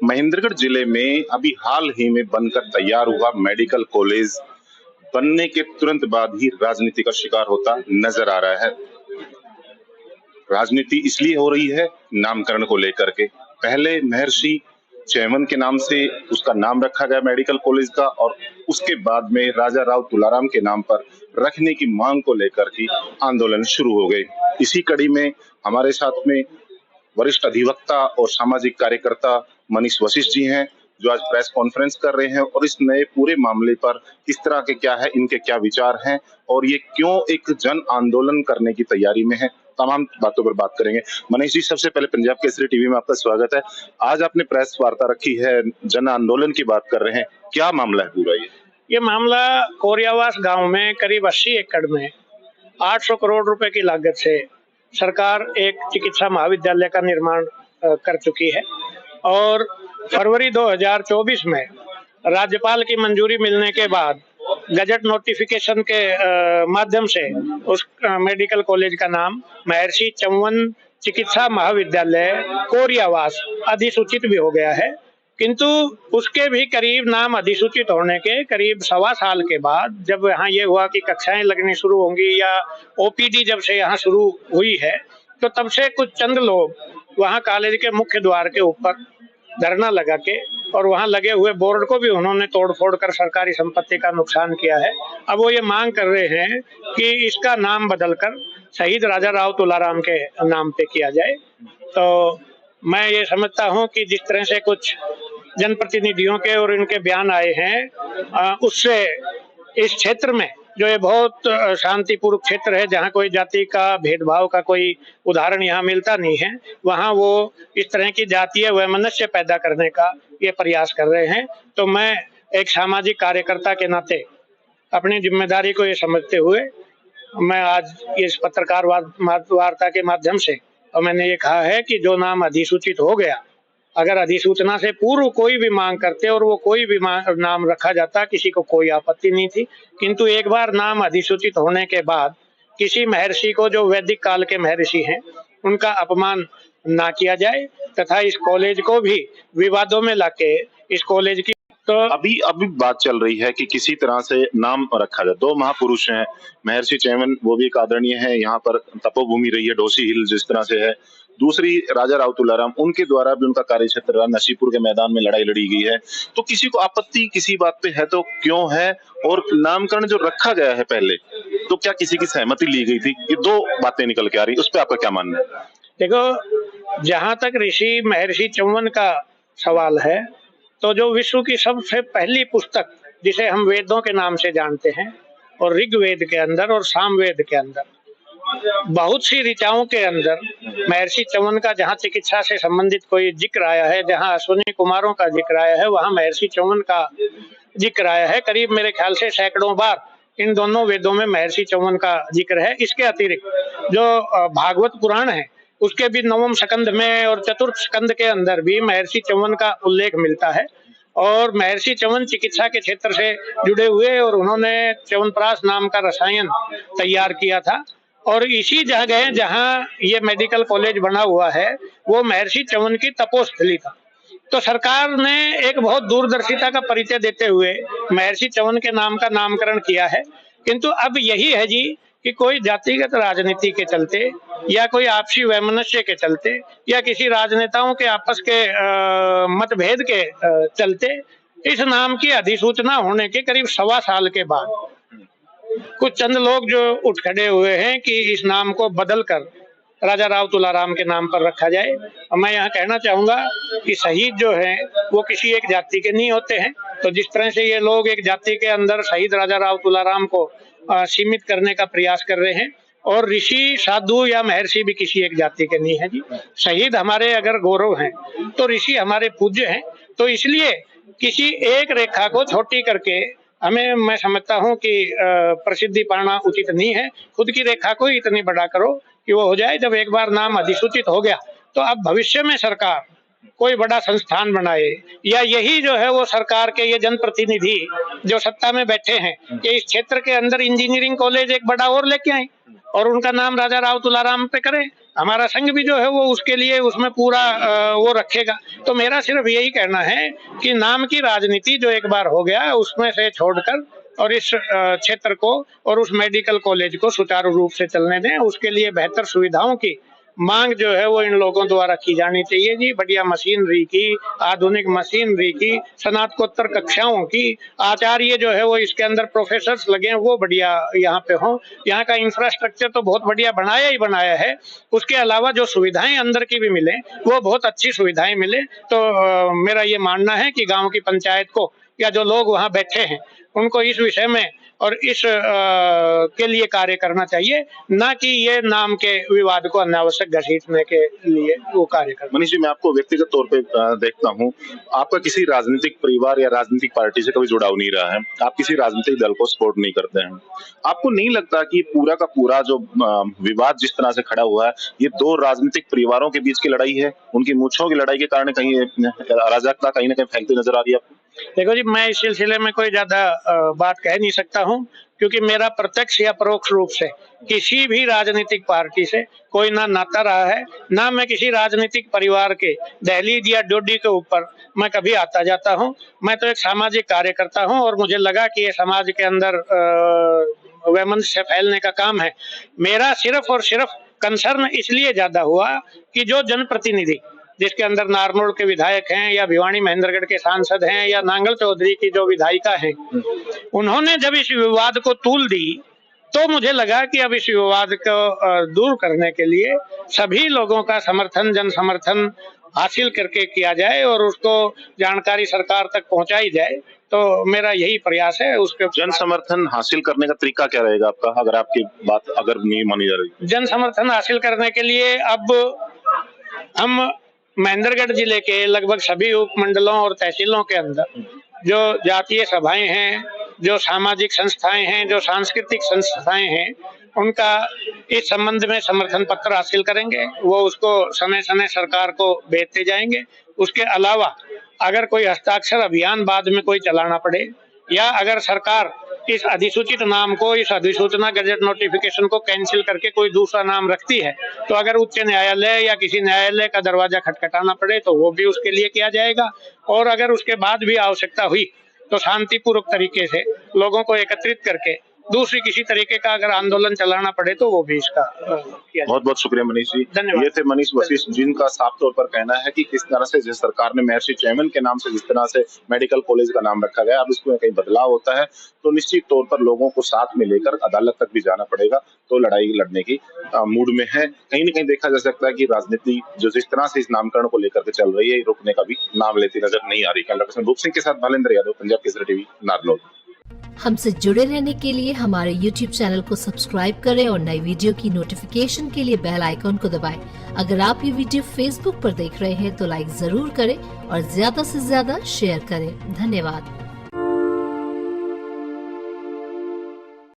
महेंद्रगढ़ जिले में अभी हाल ही में बनकर तैयार हुआ मेडिकल कॉलेज बनने के तुरंत बाद ही राजनीति का शिकार होता नजर आ रहा है। राजनीति इसलिए हो रही है नामकरण को लेकर के। पहले महर्षि चैमन के नाम से उसका नाम रखा गया मेडिकल कॉलेज का, और उसके बाद में राजा राव तुलाराम के नाम पर रखने की मांग को लेकर के आंदोलन शुरू हो गए। इसी कड़ी में हमारे साथ में वरिष्ठ अधिवक्ता और सामाजिक कार्यकर्ता मनीष वशिष्ठ जी हैं, जो आज प्रेस कॉन्फ्रेंस कर रहे हैं और इस नए पूरे मामले पर किस तरह के क्या है, इनके क्या विचार हैं और ये क्यों एक जन आंदोलन करने की तैयारी में है, तमाम बातों पर बात करेंगे। मनीष जी, सबसे पहले पंजाब केसरी टीवी में आपका स्वागत है। आज आपने प्रेस वार्ता रखी है, जन आंदोलन की बात कर रहे हैं, क्या मामला है पूरा? ये मामला कोरियावास गांव में करीब 80 एकड़ में 800 करोड़ रुपए की लागत से सरकार एक चिकित्सा महाविद्यालय का निर्माण कर चुकी है और फरवरी 2024 में राज्यपाल की मंजूरी मिलने के बाद गजट नोटिफिकेशन के माध्यम से उस मेडिकल कॉलेज का नाम महर्षि चौवन चिकित्सा महाविद्यालय कोरियावास अधिसूचित भी हो गया है। किंतु उसके भी करीब नाम अधिसूचित होने के करीब 1.25 साल के बाद जब यहाँ ये हुआ कि कक्षाएं लगनी शुरू होंगी या ओपीडी जब से यहाँ शुरू हुई है, तो तब से कुछ चंद लोग वहाँ कॉलेज के मुख्य द्वार के ऊपर धरना लगा के और वहाँ लगे हुए बोर्ड को भी उन्होंने तोड़फोड़ कर सरकारी संपत्ति का नुकसान किया है। अब वो ये मांग कर रहे हैं कि इसका नाम बदलकर शहीद राजा राव तुलाराम के नाम पे किया जाए। तो मैं ये समझता हूँ कि जिस तरह से कुछ जनप्रतिनिधियों के और इनके बयान आए हैं, उससे इस क्षेत्र में जो ये बहुत शांतिपूर्ण क्षेत्र है, जहाँ कोई जाति का भेदभाव का कोई उदाहरण यहाँ मिलता नहीं है, वहाँ वो इस तरह की जातीय वैमनस्य पैदा करने का ये प्रयास कर रहे हैं। तो मैं एक सामाजिक कार्यकर्ता के नाते अपनी जिम्मेदारी को ये समझते हुए मैं आज इस पत्रकार वार्ता के माध्यम से और मैंने ये कहा है कि जो नाम अधिसूचित हो गया, अगर अधिसूचना से पूर्व कोई भी मांग करते और वो कोई भी नाम रखा जाता, किसी को कोई आपत्ति नहीं थी। किंतु एक बार नाम अधिसूचित होने के बाद किसी महर्षि को, जो वैदिक काल के महर्षि हैं, उनका अपमान ना किया जाए तथा इस कॉलेज को भी विवादों में लाके इस कॉलेज की तो अभी बात चल रही है कि किसी तरह से नाम रखा जाए। 2 महापुरुष हैं, महर्षि चैमन वो भी एक आदरणीय है, यहाँ पर तपोभूमि रही है, ढोसी हिल जिस तरह से है। दूसरी राजा राव तुलाराम, उनके द्वारा भी उनका कार्य क्षेत्र रहा, नसीपुर के मैदान में लड़ाई लड़ी गई है। तो किसी को आपत्ति किसी बात पे है तो क्यों है, और नामकरण जो रखा गया है पहले, तो क्या किसी की सहमति ली गई थी? ये 2 बातें निकल के आ रही, उस पर आपका क्या मानना है? देखो, जहाँ तक ऋषि महर्षि चौवन का सवाल है, तो जो विश्व की सबसे पहली पुस्तक जिसे हम वेदों के नाम से जानते हैं, और ऋग्वेद के अंदर और सामवेद के अंदर बहुत सी ऋचाओं के अंदर महर्षि चौवन का जहाँ चिकित्सा से संबंधित कोई जिक्र आया है, जहाँ अश्विनी कुमारों का जिक्र आया है, वहाँ महर्षि चौवन का जिक्र आया है। करीब मेरे ख्याल से सैकड़ों बार इन दोनों वेदों में महर्षि चौवन का जिक्र है। इसके अतिरिक्त जो भागवत पुराण है, उसके भी 9वें स्कंद में और चतुर्थ स्कंद के अंदर भी महर्षि चौवन का उल्लेख मिलता है। और महर्षि चौवन चिकित्सा के क्षेत्र से जुड़े हुए और उन्होंने च्यवनप्राश नाम का रसायन तैयार किया था। और इसी जगह जहाँ ये मेडिकल कॉलेज बना हुआ है, वो महर्षि चौवन की तपोस्थली था। तो सरकार ने एक बहुत दूरदर्शिता का परिचय देते हुए महर्षि चौवन के नाम का नामकरण किया है। किंतु अब यही है जी कि कोई जातिगत राजनीति के चलते या कोई आपसी वैमनस्य के चलते या किसी राजनेताओं के आपस के मतभेद के चलते इस नाम की अधिसूचना होने के करीब 1.25 साल के बाद कुछ चंद लोग जो उठ खड़े हुए हैं कि इस नाम को बदलकर राजा राव तुलाराम के नाम पर रखा जाए। और मैं यहाँ कहना चाहूंगा कि शहीद जो हैं वो किसी एक जाति के नहीं होते हैं। तो जिस तरह से ये लोग एक जाति के अंदर शहीद राजा राव तुलाराम को सीमित करने का प्रयास कर रहे हैं, और ऋषि साधु या महर्षि भी किसी एक जाति के नहीं है जी। शहीद हमारे अगर गौरव हैं तो ऋषि हमारे पूज्य हैं। तो इसलिए किसी एक रेखा को छोटी करके हमें, मैं समझता हूँ कि प्रसिद्धि पाना उचित नहीं है। खुद की रेखा को इतनी बड़ा करो कि वो हो जाए। जब एक बार नाम अधिसूचित हो गया तो अब भविष्य में सरकार कोई बड़ा संस्थान बनाए, या यही जो है वो सरकार के ये जनप्रतिनिधि जो सत्ता में बैठे हैं कि इस क्षेत्र के अंदर इंजीनियरिंग कॉलेज एक बड़ा और लेके आए। और उनका नाम राजा राव तुलाराम पे करें। हमारा संघ भी जो है वो उसके लिए उसमें पूरा वो रखेगा। तो मेरा सिर्फ यही कहना है कि नाम की राजनीति जो एक बार हो गया उसमें से छोड़कर और इस क्षेत्र को और उस मेडिकल कॉलेज को सुचारू रूप से चलने दें। उसके लिए बेहतर सुविधाओं की मांग जो है वो इन लोगों द्वारा की जानी चाहिए जी। बढ़िया मशीनरी की, आधुनिक मशीनरी की, स्नातकोत्तर कक्षाओं की, आचार्य जो है वो इसके अंदर प्रोफेसर्स लगे हैं वो बढ़िया यहाँ पे हों। यहाँ का इंफ्रास्ट्रक्चर तो बहुत बढ़िया बनाया ही बनाया है। उसके अलावा जो सुविधाएं अंदर की भी मिले वो बहुत अच्छी सुविधाएं मिले। तो मेरा ये मानना है कि गाँव की पंचायत को या जो लोग वहाँ बैठे हैं उनको इस विषय में और इस के लिए कार्य करना चाहिए, ना कि ये नाम के विवाद को अनावश्यक घसीटने के लिए वो कार्य करना। मनीष जी, मैं आपको व्यक्तिगत तौर पे देखता हूँ, आपका किसी राजनीतिक परिवार या राजनीतिक पार्टी से कभी जुड़ाव नहीं रहा है, आप किसी राजनीतिक दल को सपोर्ट नहीं करते हैं। आपको नहीं लगता कि पूरा का पूरा जो विवाद जिस तरह से खड़ा हुआ है, ये दो राजनीतिक परिवारों के बीच की लड़ाई है, उनकी मूंछों की लड़ाई के कारण कहीं अराजकता कहीं ना कहीं फैलती नजर आ रही है आपको? देखो जी, मैं इस सिलसिले में कोई ज्यादा बात कह नहीं सकता हूँ, क्योंकि मेरा प्रत्यक्ष या परोक्ष रूप से किसी भी राजनीतिक पार्टी से कोई ना नाता रहा है, ना मैं किसी राजनीतिक परिवार के दहलीज या डोडी के ऊपर मैं कभी आता जाता हूँ। मैं तो एक सामाजिक कार्यकर्ता हूँ और मुझे लगा कि ये समाज के अंदर वैमनस्य फैलने का काम है। मेरा सिर्फ और सिर्फ कंसर्न इसलिए ज्यादा हुआ कि जो जनप्रतिनिधि जिसके अंदर नारनौल के विधायक हैं या भिवानी महेंद्रगढ़ के सांसद हैं या नांगल चौधरी की जो विधायिका हैं, उन्होंने जब इस विवाद को तूल दी तो मुझे लगा कि अब इस विवाद को दूर करने के लिए सभी लोगों का समर्थन, जन समर्थन हासिल करके किया जाए और उसको जानकारी सरकार तक पहुंचाई जाए। तो मेरा यही प्रयास है। उसके जन समर्थन हासिल करने का तरीका क्या रहेगा आपका, अगर आपकी बात अगर नहीं मानी जा रही? जन समर्थन हासिल करने के लिए अब हम महेंद्रगढ़ जिले के लगभग सभी उपमंडलों और तहसीलों के अंदर जो जातीय सभाएं हैं, जो सामाजिक संस्थाएं हैं, जो सांस्कृतिक संस्थाएं हैं, उनका इस संबंध में समर्थन पत्र हासिल करेंगे। वो उसको समय समय सरकार को भेजते जाएंगे। उसके अलावा अगर कोई हस्ताक्षर अभियान बाद में कोई चलाना पड़े या अगर सरकार इस अधिसूचित नाम को, इस अधिसूचना गजट नोटिफिकेशन को कैंसिल करके कोई दूसरा नाम रखती है, तो अगर उच्च न्यायालय या किसी न्यायालय का दरवाजा खटखटाना पड़े तो वो भी उसके लिए किया जाएगा। और अगर उसके बाद भी आवश्यकता हुई तो शांतिपूर्वक तरीके से लोगों को एकत्रित करके दूसरी किसी तरीके का अगर आंदोलन चलाना पड़े तो वो भी इसका किया। बहुत बहुत शुक्रिया मनीष जी। धन्यवाद। ये थे मनीष वशिष्ठ, जिनका साफ तौर पर कहना है कि किस तरह से जिस सरकार ने महर्षि चैमन के नाम से जिस तरह से मेडिकल कॉलेज का नाम रखा गया, अब इसमें कहीं बदलाव होता है तो निश्चित तौर पर लोगों को साथ में लेकर अदालत तक भी जाना पड़ेगा। तो लड़ाई लड़ने की मूड में है। कहीं न कहीं देखा जा सकता है कि राजनीति जो जिस तरह से इस नामकरण को लेकर के चल रही है, रुकने का भी नाम लेती नजर नहीं आ रही। कैमरा पर्सन रूप सिंह के साथ भालेंद्र यादव, पंजाब केसरी टीवी, नारनौल। हमसे जुड़े रहने के लिए हमारे YouTube चैनल को सब्सक्राइब करें और नई वीडियो की नोटिफिकेशन के लिए बेल आइकॉन को दबाएं। अगर आप ये वीडियो Facebook पर देख रहे हैं तो लाइक जरूर करें और ज्यादा से ज्यादा शेयर करें। धन्यवाद।